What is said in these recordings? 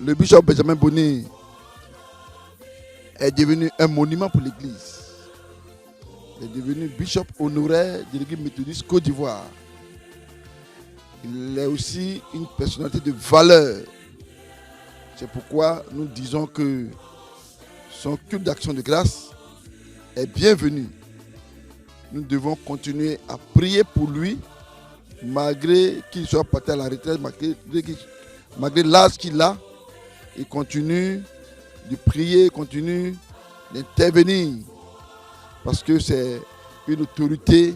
Le bishop Benjamin Boni est devenu un monument pour l'Église. Il est devenu bishop honoraire de l'Église méthodiste Côte d'Ivoire. Il est aussi une personnalité de valeur. C'est pourquoi nous disons que son culte d'action de grâce est bienvenu. Nous devons continuer à prier pour lui, malgré qu'il soit parti à la retraite, malgré l'âge qu'il a. Il continue de prier, continue d'intervenir, parce que c'est une autorité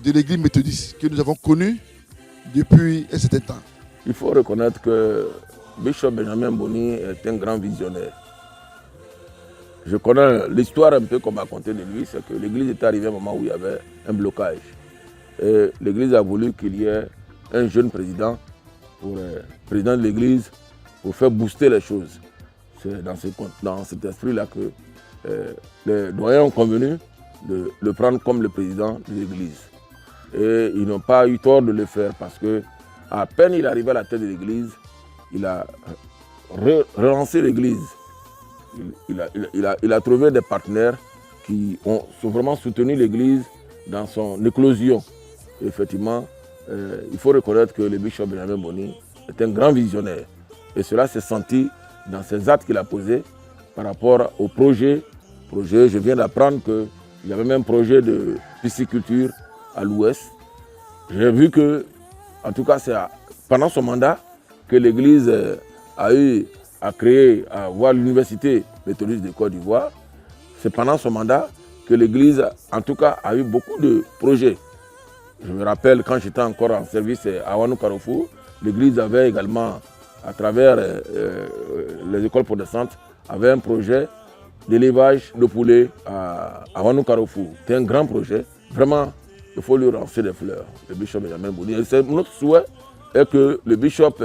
de l'Église méthodiste que nous avons connue depuis un certain temps. Il faut reconnaître que Bishop Benjamin Boni est un grand visionnaire. Je connais l'histoire un peu qu'on m'a conté de lui, c'est que l'Église est arrivée à un moment où il y avait un blocage. Et l'Église a voulu qu'il y ait un jeune président, président de l'Église, pour faire booster les choses. C'est dans cet esprit-là que les doyens ont convenu de le prendre comme le président de l'Église. Et ils n'ont pas eu tort de le faire parce que à peine il est arrivé à la tête de l'Église, il a relancé l'Église. Il a trouvé des partenaires qui ont vraiment soutenu l'Église dans son éclosion. Et effectivement, il faut reconnaître que le bishop Benjamin Boni est un grand visionnaire. Et cela s'est senti dans ses actes qu'il a posés par rapport au projet. Je viens d'apprendre qu'il y avait même un projet de pisciculture à l'ouest. J'ai vu que, en tout cas, c'est pendant son mandat que l'Église a eu à créer, à voir l'université méthodiste de Côte d'Ivoire. C'est pendant son mandat que l'Église, en tout cas, a eu beaucoup de projets. Je me rappelle quand j'étais encore en service à Ouanou Carrefour, l'Église avait également, à travers les écoles protestantes, avait un projet d'élevage de poulets à Ouanou Carrefour. C'était un grand projet. Vraiment, il faut lui lancer des fleurs, le bishop Benjamin Boni. Et notre souhait est que le bishop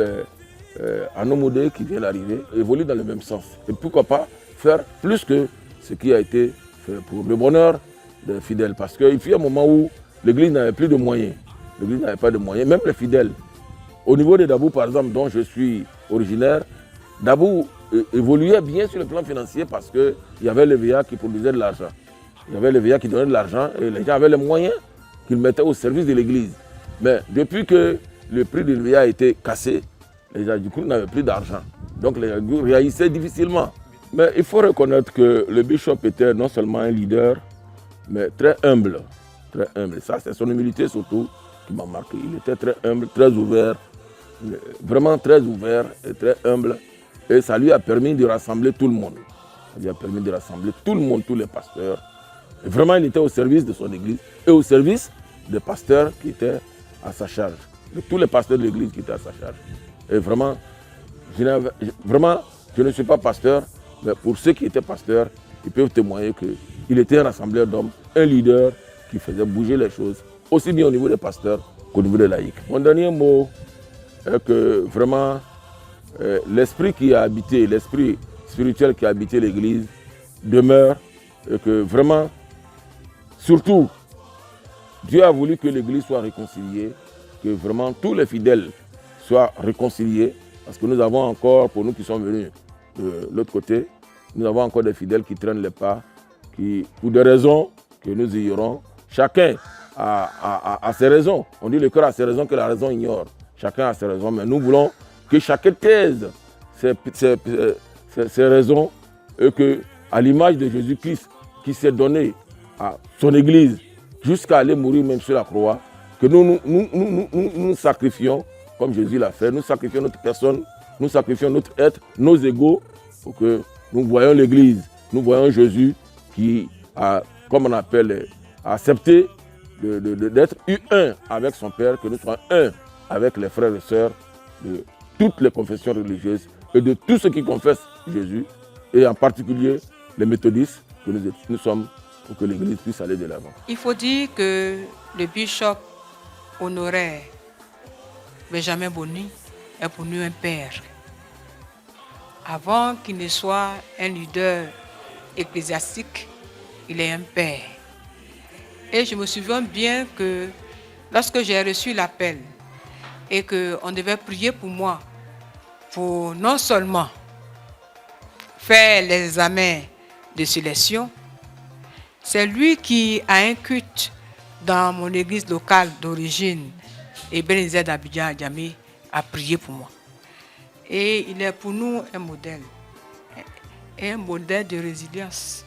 Anomodé, qui vient d'arriver, évolue dans le même sens. Et pourquoi pas faire plus que ce qui a été fait pour le bonheur des fidèles. Parce qu'il fut un moment où l'Église n'avait plus de moyens. L'Église n'avait pas de moyens, même les fidèles. Au niveau de Dabou, par exemple, dont je suis originaire, Dabou évoluait bien sur le plan financier parce qu'il y avait le VA qui produisait de l'argent. Il y avait le VA qui donnait de l'argent et les gens avaient les moyens qu'ils mettaient au service de l'Église. Mais depuis que le prix du VA a été cassé, les gens du coup n'avaient plus d'argent. Donc les gens réagissaient difficilement. Mais il faut reconnaître que le bishop était non seulement un leader, mais très humble. Très humble. Ça, c'est son humilité surtout qui m'a marqué. Il était très humble, très ouvert, vraiment très ouvert et très humble. Et ça lui a permis de rassembler tout le monde. Ça lui a permis de rassembler tout le monde, tous les pasteurs. Et vraiment, il était au service de son église et au service des pasteurs qui étaient à sa charge. De tous les pasteurs de l'église qui étaient à sa charge. Et vraiment, je ne suis pas pasteur, mais pour ceux qui étaient pasteurs, ils peuvent témoigner qu'il était un rassembleur d'hommes, un leader qui faisait bouger les choses, aussi bien au niveau des pasteurs qu'au niveau des laïcs. Mon dernier mot est que vraiment, l'esprit qui a habité, l'esprit spirituel qui a habité l'église demeure et que vraiment, surtout, Dieu a voulu que l'église soit réconciliée, que vraiment tous les fidèles soient réconciliés, parce que nous avons encore, pour nous qui sommes venus de l'autre côté, nous avons encore des fidèles qui traînent les pas, qui, pour des raisons que nous ignorons, chacun a ses raisons. On dit le cœur a ses raisons que la raison ignore. Chacun a ses raisons, mais nous voulons que chacun taise ses raisons et que, à l'image de Jésus-Christ qui s'est donné à son Église jusqu'à aller mourir même sur la croix, que nous sacrifions comme Jésus l'a fait, nous sacrifions notre personne, nous sacrifions notre être, nos égos, pour que nous voyions l'Église, nous voyons Jésus qui a, comme on appelle, accepté d'être un avec son Père, que nous soyons un avec les frères et sœurs de toutes les confessions religieuses et de tous ceux qui confessent Jésus, et en particulier les méthodistes que nous sommes, pour que l'Église puisse aller de l'avant. Il faut dire que le bishop honoraire Benjamin Boni est pour nous un père. Avant qu'il ne soit un leader ecclésiastique, il est un père. Et je me souviens bien que lorsque j'ai reçu l'appel et qu'on devait prier pour moi pour non seulement faire l'examen de sélection, c'est lui qui a un culte dans mon église locale d'origine, Ebenezer d'Abidjan à Djamé, a prié pour moi. Et il est pour nous un modèle de résilience.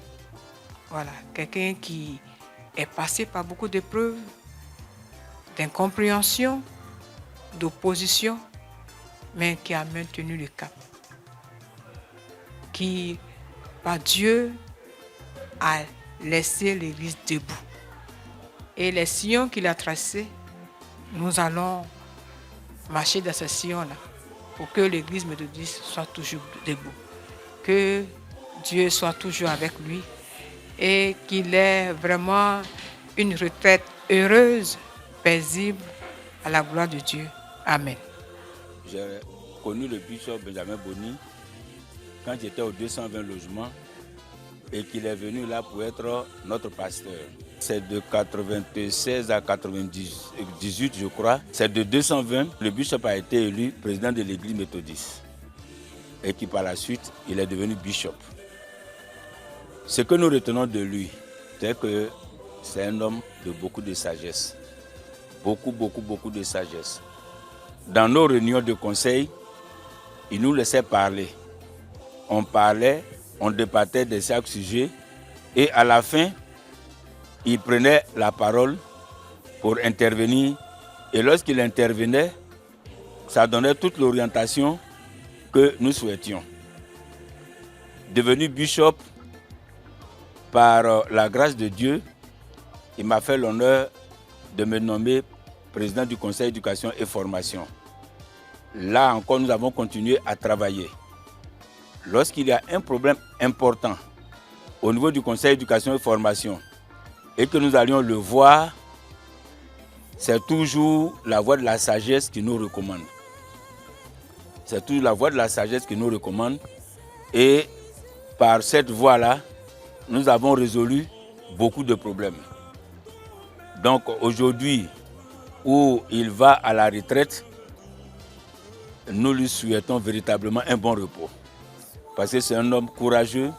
Voilà, quelqu'un qui est passé par beaucoup d'épreuves, d'incompréhension, d'opposition, mais qui a maintenu le cap. Qui, par Dieu, a laissé l'église debout. Et les sillons qu'il a tracés, nous allons marcher dans ces sillons-là pour que l'église méthodiste soit toujours debout. Que Dieu soit toujours avec lui et qu'il ait vraiment une retraite heureuse, paisible, à la gloire de Dieu. Amen. J'ai connu le bishop Benjamin Boni quand j'étais au 220 logements et qu'il est venu là pour être notre pasteur. C'est de 96 à 98, je crois. C'est de 220, le bishop a été élu président de l'église méthodiste. Et qui par la suite, il est devenu bishop. Ce que nous retenons de lui, c'est que c'est un homme de beaucoup de sagesse. Beaucoup de sagesse. Dans nos réunions de conseil, il nous laissait parler. On parlait, on débattait de chaque sujet et à la fin, il prenait la parole pour intervenir. Et lorsqu'il intervenait, ça donnait toute l'orientation que nous souhaitions. Devenu bishop, par la grâce de Dieu, il m'a fait l'honneur de me nommer président du conseil éducation et formation. Là encore, nous avons continué à travailler. Lorsqu'il y a un problème important au niveau du conseil éducation et formation et que nous allions le voir, c'est toujours la voie de la sagesse qui nous recommande. C'est toujours la voie de la sagesse qui nous recommande. Et par cette voie-là, nous avons résolu beaucoup de problèmes. Donc aujourd'hui, où il va à la retraite, nous lui souhaitons véritablement un bon repos. Parce que c'est un homme courageux,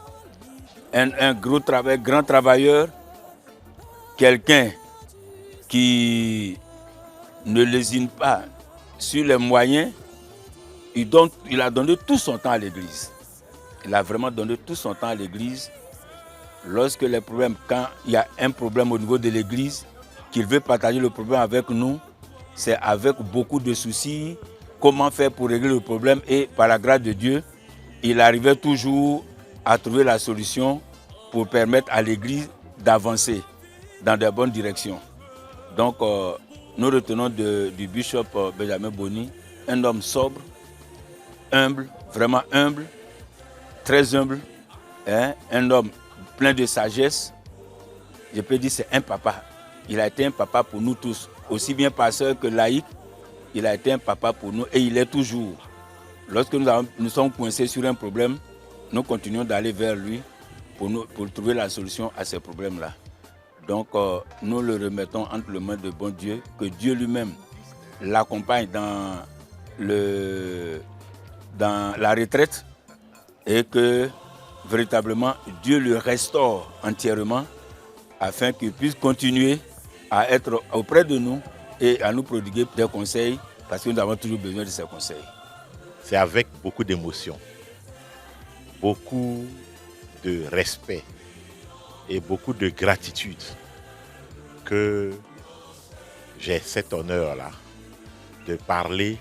un grand travailleur, quelqu'un qui ne lésine pas sur les moyens. Il a donné tout son temps à l'église. Il a vraiment donné tout son temps à l'église. Lorsque les problèmes, quand il y a un problème au niveau de l'église, qu'il veut partager le problème avec nous, c'est avec beaucoup de soucis, comment faire pour régler le problème et par la grâce de Dieu, il arrivait toujours à trouver la solution pour permettre à l'église d'avancer dans de bonnes directions. Donc nous retenons du bishop Benjamin Boni, un homme sobre, humble, vraiment humble, très humble, hein, un homme plein de sagesse. Je peux dire c'est un papa. Il a été un papa pour nous tous, aussi bien pasteur que laïc. Il a été un papa pour nous et il est toujours. Lorsque nous sommes coincés sur un problème, nous continuons d'aller vers lui pour trouver la solution à ces problèmes-là. Donc nous le remettons entre les mains de bon Dieu, que Dieu lui-même l'accompagne dans la retraite et que véritablement Dieu le restaure entièrement afin qu'il puisse continuer à être auprès de nous et à nous prodiguer des conseils parce que nous avons toujours besoin de ces conseils. C'est avec beaucoup d'émotion, beaucoup de respect et beaucoup de gratitude que j'ai cet honneur-là de parler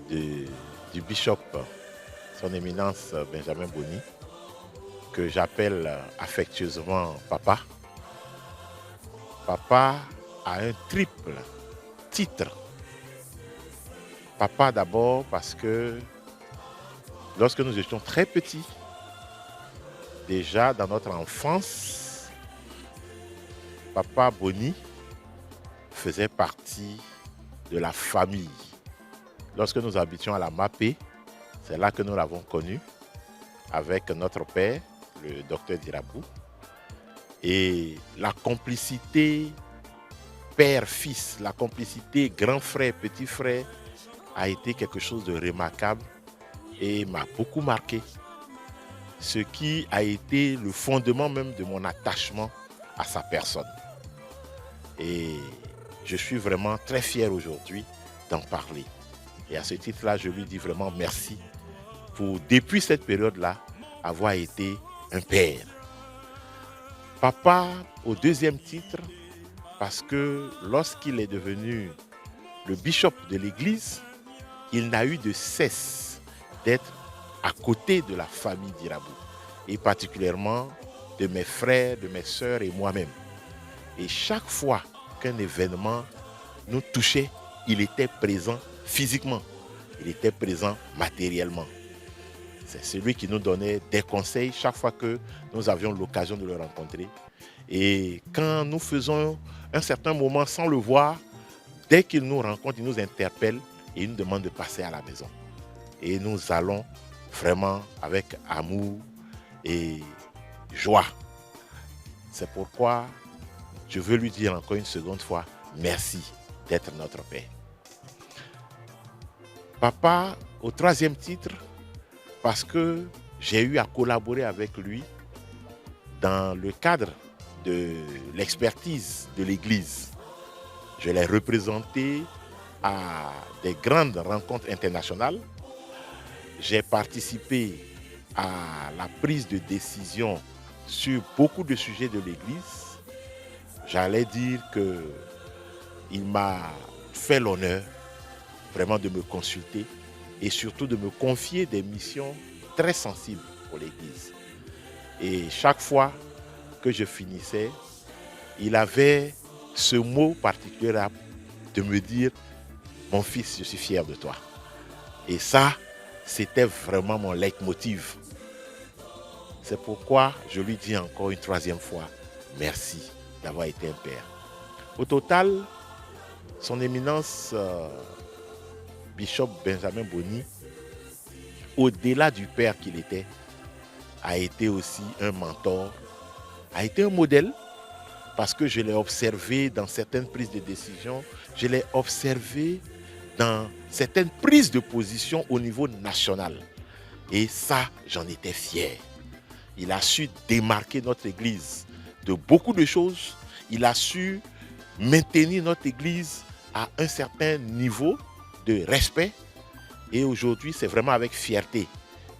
du bishop, son éminence Benjamin Boni, que j'appelle affectueusement papa. Papa a un triple titre. Papa d'abord parce que lorsque nous étions très petits, déjà dans notre enfance, Papa Boni faisait partie de la famille. Lorsque nous habitions à la Mapé, c'est là que nous l'avons connu avec notre père, le docteur Dirabou. Et la complicité père-fils, la complicité grand frère, petit frère a été quelque chose de remarquable et m'a beaucoup marqué. Ce qui a été le fondement même de mon attachement à sa personne. Et je suis vraiment très fier aujourd'hui d'en parler. Et à ce titre-là, je lui dis vraiment merci pour, depuis cette période-là, avoir été un père. Papa, au deuxième titre, parce que lorsqu'il est devenu le bishop de l'église, il n'a eu de cesse d'être à côté de la famille d'Irabou, et particulièrement de mes frères, de mes sœurs et moi-même. Et chaque fois qu'un événement nous touchait, il était présent physiquement, il était présent matériellement. C'est celui qui nous donnait des conseils chaque fois que nous avions l'occasion de le rencontrer. Et quand nous faisons un certain moment sans le voir, dès qu'il nous rencontre, il nous interpelle et il nous demande de passer à la maison. Et nous allons vraiment avec amour et joie. C'est pourquoi je veux lui dire encore une seconde fois, merci d'être notre Père. Papa, au troisième titre, parce que j'ai eu à collaborer avec lui dans le cadre de l'expertise de l'Église. Je l'ai représenté à des grandes rencontres internationales. J'ai participé à la prise de décision sur beaucoup de sujets de l'Église. J'allais dire qu'il m'a fait l'honneur vraiment de me consulter et surtout de me confier des missions très sensibles pour l'Église. Et chaque fois que je finissais, il avait ce mot particulier de me dire « Mon fils, je suis fier de toi ». Et ça, c'était vraiment mon leitmotiv. C'est pourquoi je lui dis encore une troisième fois « Merci d'avoir été un père ». Au total, son éminence Bishop Benjamin Boni, au-delà du père qu'il était, a été aussi un mentor, a été un modèle, parce que je l'ai observé dans certaines prises de décision, je l'ai observé dans certaines prises de position au niveau national. Et ça, j'en étais fier. Il a su démarquer notre Église de beaucoup de choses. Il a su maintenir notre Église à un certain niveau de respect. Et aujourd'hui, c'est vraiment avec fierté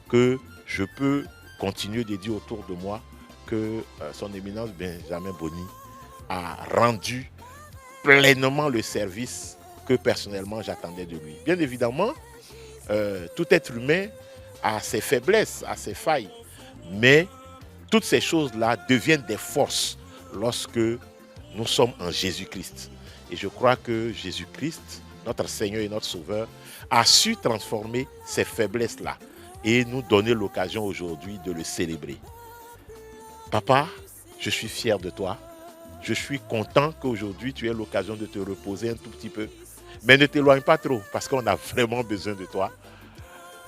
que je peux continuer de dire autour de moi que son éminence Benjamin Boni a rendu pleinement le service que personnellement j'attendais de lui. Bien évidemment, tout être humain a ses faiblesses, a ses failles, mais toutes ces choses-là deviennent des forces lorsque nous sommes en Jésus-Christ. Et je crois que Jésus-Christ, notre Seigneur et notre Sauveur, a su transformer ces faiblesses-là et nous donner l'occasion aujourd'hui de le célébrer. Papa, je suis fier de toi. Je suis content qu'aujourd'hui tu aies l'occasion de te reposer un tout petit peu. Mais ne t'éloigne pas trop parce qu'on a vraiment besoin de toi.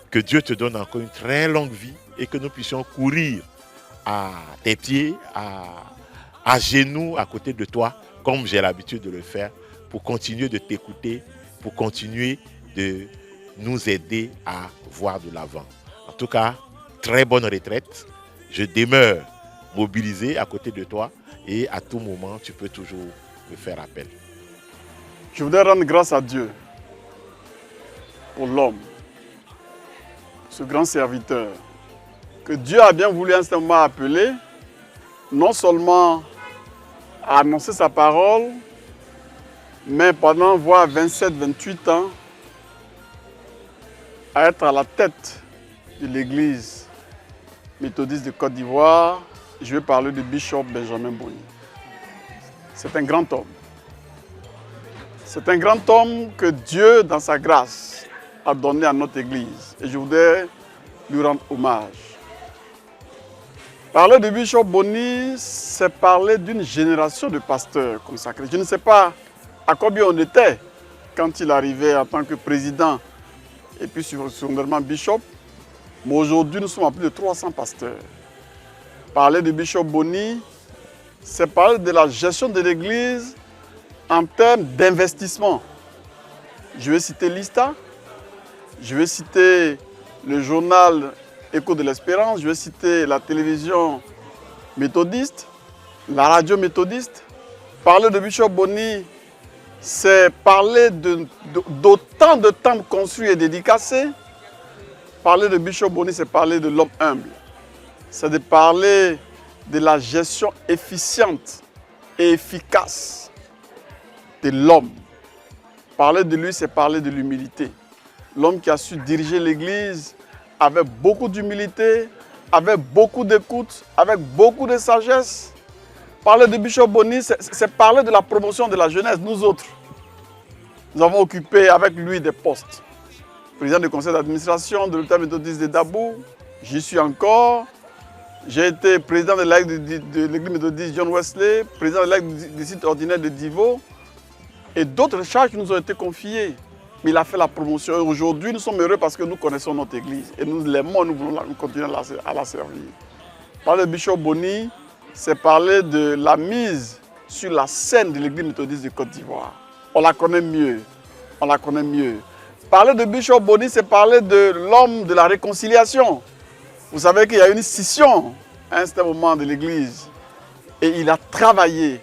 Que Dieu te donne encore une très longue vie et que nous puissions courir à tes pieds, à genoux à côté de toi, comme j'ai l'habitude de le faire, pour continuer de t'écouter, pour continuer de nous aider à voir de l'avant. En tout cas, très bonne retraite. Je demeure mobilisé à côté de toi et à tout moment, tu peux toujours me faire appel. Je voudrais rendre grâce à Dieu pour l'homme, ce grand serviteur que Dieu a bien voulu en ce moment appeler, non seulement à annoncer sa parole, mais pendant voire 27-28 ans, à être à la tête de l'église méthodiste de Côte d'Ivoire. Je vais parler de Bishop Benjamin Boni. C'est un grand homme. C'est un grand homme que Dieu, dans sa grâce, a donné à notre église. Et je voudrais lui rendre hommage. Parler de Bishop Boni, c'est parler d'une génération de pasteurs consacrés. Je ne sais pas à combien on était quand il arrivait en tant que président et puis secondairement Bishop. Mais aujourd'hui, nous sommes à plus de 300 pasteurs. Parler de Bishop Boni, c'est parler de la gestion de l'église en termes d'investissement. Je vais citer Lista, je vais citer le journal Écho de l'Espérance, je vais citer la télévision méthodiste, la radio méthodiste. Parler de Bishop Boni, c'est parler d'autant de temples construits et dédicacés. Parler de Bishop Boni, c'est parler de l'homme humble. C'est de parler de la gestion efficiente et efficace de l'homme. Parler de lui, c'est parler de l'humilité. L'homme qui a su diriger l'Église avec beaucoup d'humilité, avec beaucoup d'écoute, avec beaucoup de sagesse. Parler de Bishop Boni, c'est parler de la promotion de la jeunesse, nous autres. Nous avons occupé avec lui des postes. Président du conseil d'administration de l'État méthodiste de Dabou, j'y suis encore. J'ai été président de l'église méthodiste John Wesley, président de l'église du site ordinaire de Divo. Et d'autres charges nous ont été confiées. Mais il a fait la promotion. Et aujourd'hui, nous sommes heureux parce que nous connaissons notre église. Et nous l'aimons, nous voulons continuer à la servir. Parler de Bishop Boni, c'est parler de la mise sur la scène de l'église méthodiste de Côte d'Ivoire. On la connaît mieux. On la connaît mieux. Parler de Bishop Boni, c'est parler de l'homme de la réconciliation. Vous savez qu'il y a une scission à un certain moment de l'église. Et il a travaillé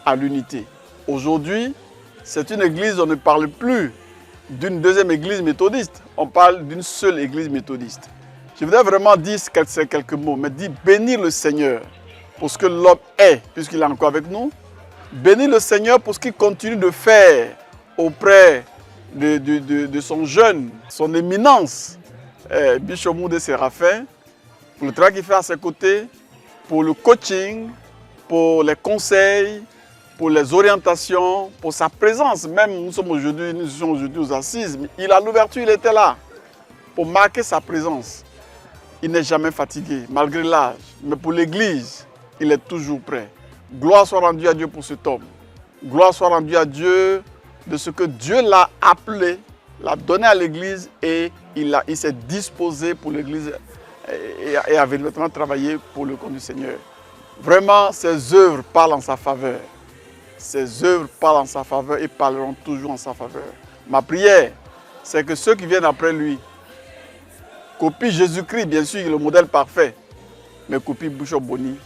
à l'unité. Aujourd'hui, c'est une église, on ne parle plus d'une deuxième église méthodiste. On parle d'une seule église méthodiste. Je voudrais vraiment dire quelques mots, mais dire bénir le Seigneur pour ce que l'homme est, puisqu'il est encore avec nous. Bénir le Seigneur pour ce qu'il continue de faire auprès de son jeune, son éminence, Bishop Moudé Séraphin, pour le travail qu'il fait à ses côtés, pour le coaching, pour les conseils, pour les orientations, pour sa présence. Même nous sommes aujourd'hui aux assises, mais il a l'ouverture, il était là pour marquer sa présence. Il n'est jamais fatigué, malgré l'âge. Mais pour l'Église, il est toujours prêt. Gloire soit rendue à Dieu pour cet homme. Gloire soit rendue à Dieu de ce que Dieu l'a appelé, l'a donné à l'Église et il s'est disposé pour l'Église et a véritablement travaillé pour le compte du Seigneur. Vraiment, ses œuvres parlent en sa faveur. Ses œuvres parlent en sa faveur et parleront toujours en sa faveur. Ma prière, c'est que ceux qui viennent après lui copient Jésus-Christ, bien sûr, il est le modèle parfait, mais copient Bishop Boni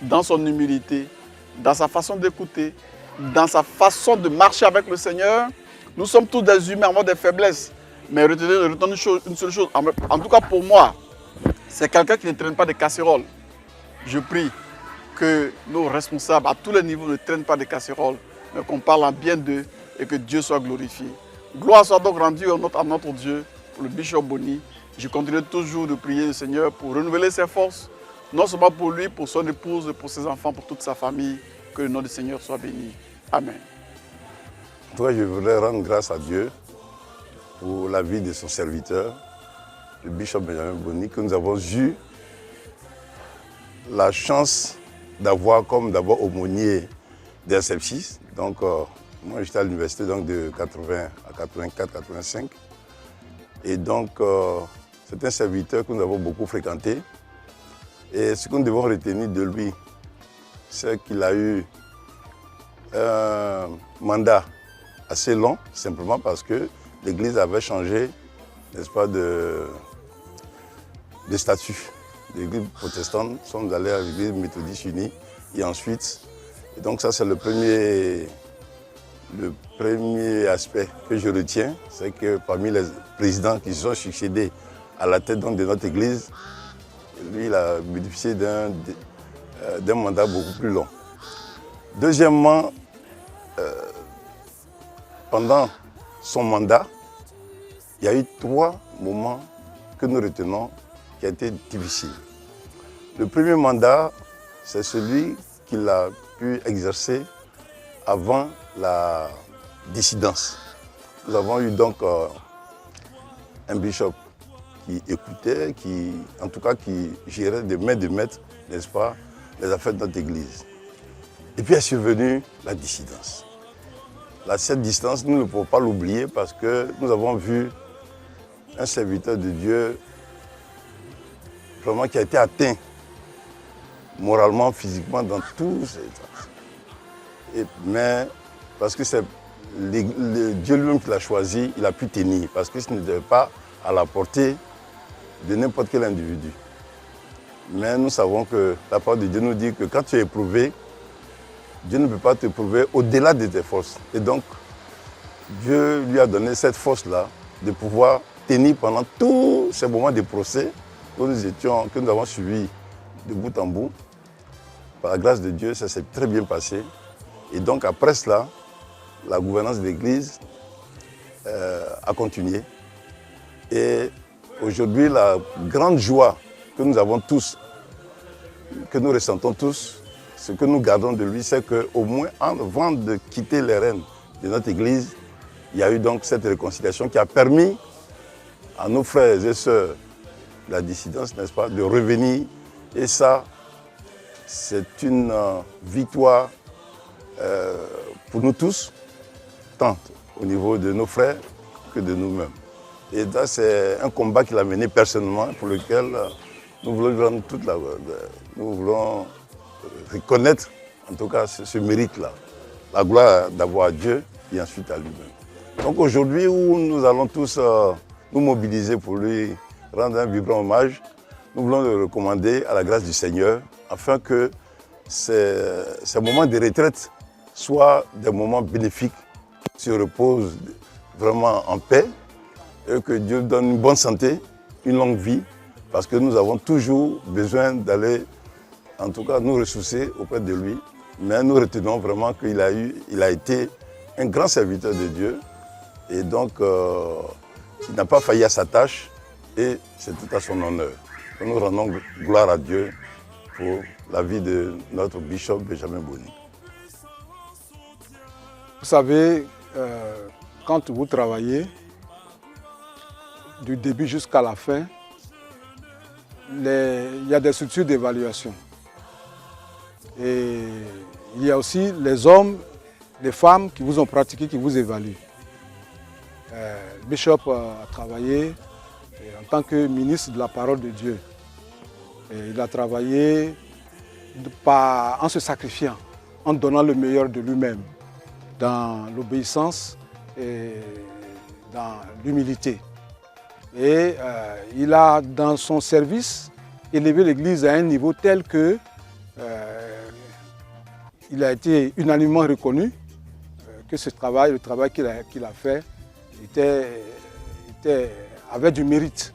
dans son humilité, dans sa façon d'écouter, dans sa façon de marcher avec le Seigneur. Nous sommes tous des humains, avons des faiblesses, mais retenez une seule chose, en tout cas pour moi, c'est quelqu'un qui ne traîne pas de casseroles. Je prie que nos responsables à tous les niveaux ne traînent pas de casseroles, mais qu'on parle en bien d'eux et que Dieu soit glorifié. Gloire soit donc rendue à notre Dieu pour le Bishop Boni. Je continue toujours de prier le Seigneur pour renouveler ses forces, non seulement pour lui, pour son épouse, pour ses enfants, pour toute sa famille. Que le nom du Seigneur soit béni. Amen. En tout cas, je voudrais rendre grâce à Dieu pour la vie de son serviteur, le Bishop Benjamin Boni, que nous avons eu la chance d'avoir comme d'abord aumônier d'RCF6. Donc, moi, j'étais à l'université de 80 à 84-85. Et donc, c'est un serviteur que nous avons beaucoup fréquenté. Et ce que nous devons retenir de lui, c'est qu'il a eu un mandat assez long, simplement parce que l'Église avait changé, n'est-ce pas, de statut. L'Église protestante, nous sommes allés à l'Église méthodiste unie, et ensuite, et donc ça c'est le premier aspect que je retiens, c'est que parmi les présidents qui se sont succédés à la tête de notre Église, lui il a bénéficié d'un mandat beaucoup plus long. Deuxièmement, pendant son mandat, il y a eu 3 moments que nous retenons qui a été difficile. Le premier mandat, c'est celui qu'il a pu exercer avant la dissidence. Nous avons eu donc un bishop qui écoutait, en tout cas qui gérait de main de maître, n'est-ce pas, les affaires de notre Église. Et puis est survenue la dissidence. Cette distance, nous ne pouvons pas l'oublier parce que nous avons vu un serviteur de Dieu vraiment qui a été atteint moralement, physiquement, dans tous ces temps. Mais parce que c'est Dieu lui-même qui l'a choisi, il a pu tenir. Parce que ce n'était pas à la portée de n'importe quel individu. Mais nous savons que la parole de Dieu nous dit que quand tu es éprouvé, Dieu ne peut pas t'éprouver au-delà de tes forces. Et donc, Dieu lui a donné cette force-là de pouvoir tenir pendant tous ces moments de procès que nous avons suivis de bout en bout. Par la grâce de Dieu, ça s'est très bien passé. Et donc après cela, la gouvernance de l'Église a continué. Et aujourd'hui, la grande joie que nous avons tous, que nous ressentons tous, ce que nous gardons de lui, c'est qu'au moins avant de quitter les rênes de notre Église, il y a eu donc cette réconciliation qui a permis à nos frères et sœurs de la dissidence, n'est-ce pas, de revenir. Et ça, c'est une victoire pour nous tous, tant au niveau de nos frères que de nous-mêmes. Et là, c'est un combat qu'il a mené personnellement, pour lequel nous voulons nous voulons reconnaître, en tout cas, ce mérite-là. La gloire d'avoir à Dieu et ensuite à lui-même. Donc aujourd'hui, où nous allons tous nous mobiliser pour lui rendre un vibrant hommage, nous voulons le recommander à la grâce du Seigneur, afin que ces moments de retraite soient des moments bénéfiques, se repose vraiment en paix, et que Dieu donne une bonne santé, une longue vie, parce que nous avons toujours besoin d'aller, en tout cas, nous ressourcer auprès de lui. Mais nous retenons vraiment qu'il a été un grand serviteur de Dieu, et donc il n'a pas failli à sa tâche, et c'est tout à son honneur. Nous rendons gloire à Dieu pour la vie de notre bishop Benjamin Boni. Vous savez, quand vous travaillez, du début jusqu'à la fin, il y a des structures d'évaluation. Et il y a aussi les hommes, les femmes qui vous ont pratiqué, qui vous évaluent. Le bishop a travaillé en tant que ministre de la parole de Dieu. Et il a travaillé en se sacrifiant, en donnant le meilleur de lui-même, dans l'obéissance et dans l'humilité. Et il a, dans son service, élevé l'Église à un niveau tel que il a été unanimement reconnu que ce travail, le travail qu'il a fait, avait du mérite.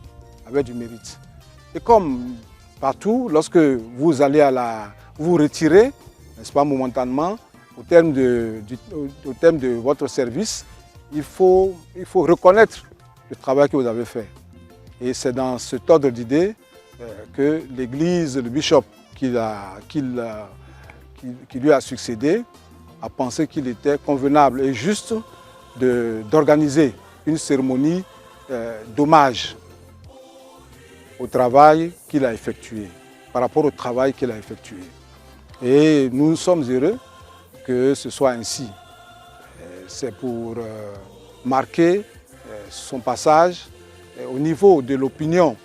Et comme partout, lorsque vous allez vous retirez, n'est-ce pas, momentanément, au terme de votre service, il faut reconnaître le travail que vous avez fait. Et c'est dans cet ordre d'idées que l'Église, le bishop qui lui a succédé, a pensé qu'il était convenable et juste d'organiser une cérémonie d'hommage au travail qu'il a effectué, par rapport au travail qu'il a effectué. Et nous sommes heureux que ce soit ainsi. C'est pour marquer son passage au niveau de l'opinion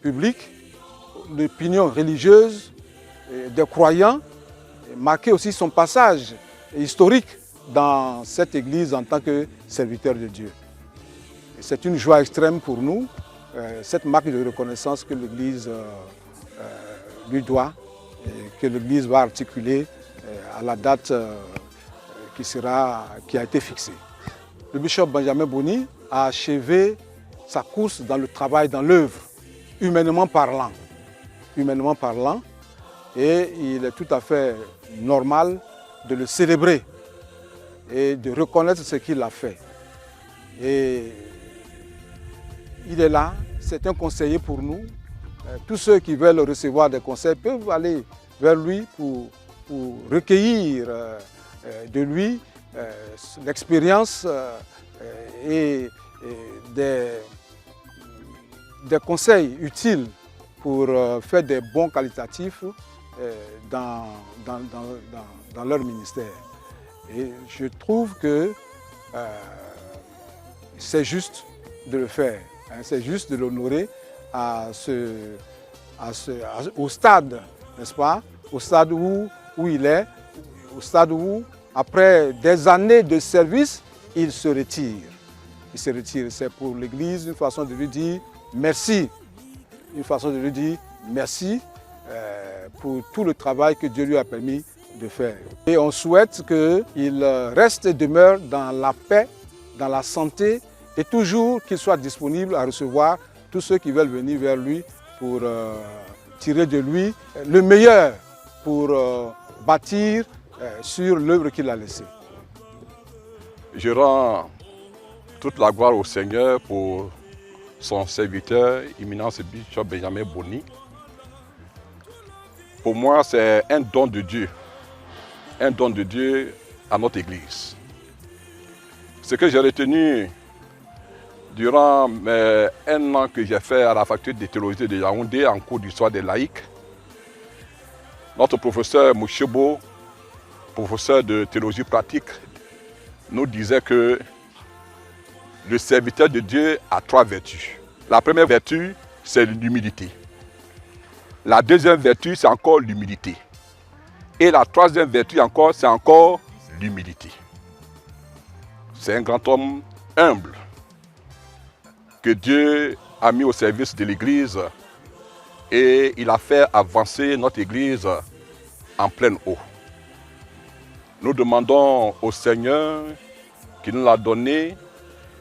publique, l'opinion religieuse des croyants, marquer aussi son passage historique dans cette église en tant que serviteur de Dieu. C'est une joie extrême pour nous, cette marque de reconnaissance que l'église lui doit et que l'église va articuler à la date qui a été fixée. Le bishop Benjamin Boni a achevé sa course dans le travail, dans l'œuvre, humainement parlant. Humainement parlant, et il est tout à fait normal de le célébrer et de reconnaître ce qu'il a fait. Et il est là, c'est un conseiller pour nous. Tous ceux qui veulent recevoir des conseils peuvent aller vers lui pour recueillir de lui l'expérience et des conseils utiles pour faire des bons qualitatifs dans leur ministère. Et je trouve que c'est juste de le faire, hein, c'est juste de l'honorer au stade, n'est-ce pas? Au stade où il est, au stade où, après des années de service, il se retire. Il se retire. C'est pour l'Église une façon de lui dire merci une façon de lui dire merci pour tout le travail que Dieu lui a permis de faire. Et on souhaite qu'il reste et demeure dans la paix, dans la santé et toujours qu'il soit disponible à recevoir tous ceux qui veulent venir vers lui pour tirer de lui le meilleur pour bâtir sur l'œuvre qu'il a laissée. Je rends toute la gloire au Seigneur pour son serviteur, Éminence Bishop Benjamin Boni. Pour moi, c'est un don de Dieu à notre Église. Ce que j'ai retenu durant un an que j'ai fait à la faculté de théologie de Yaoundé en cours d'histoire des laïcs, notre professeur Mouchebo, professeur de théologie pratique, nous disait que le serviteur de Dieu a 3 vertus. La première vertu, c'est l'humilité. La deuxième vertu, c'est encore l'humilité. Et la troisième vertu encore, c'est encore l'humilité. C'est un grand homme humble que Dieu a mis au service de l'Église et il a fait avancer notre Église en pleine eau. Nous demandons au Seigneur qui nous l'a donné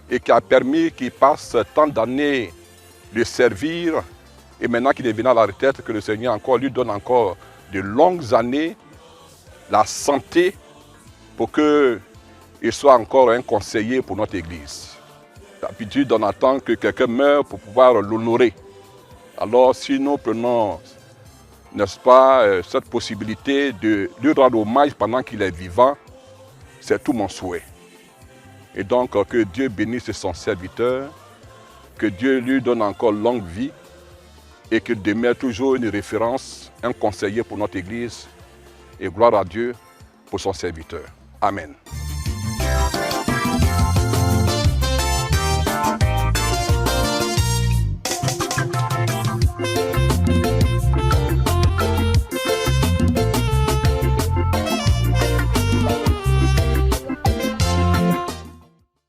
et qui a permis qu'il passe tant d'années le servir et maintenant qu'il est venu à la retraite, que le Seigneur encore lui donne encore de longues années, la santé pour qu'il soit encore un conseiller pour notre Église. D'habitude, on attend que quelqu'un meure pour pouvoir l'honorer. Alors si nous prenons, n'est-ce pas, cette possibilité de lui rendre hommage pendant qu'il est vivant, c'est tout mon souhait. Et donc que Dieu bénisse son serviteur, que Dieu lui donne encore longue vie et qu'il demeure toujours une référence, un conseiller pour notre Église. Et gloire à Dieu pour son serviteur. Amen.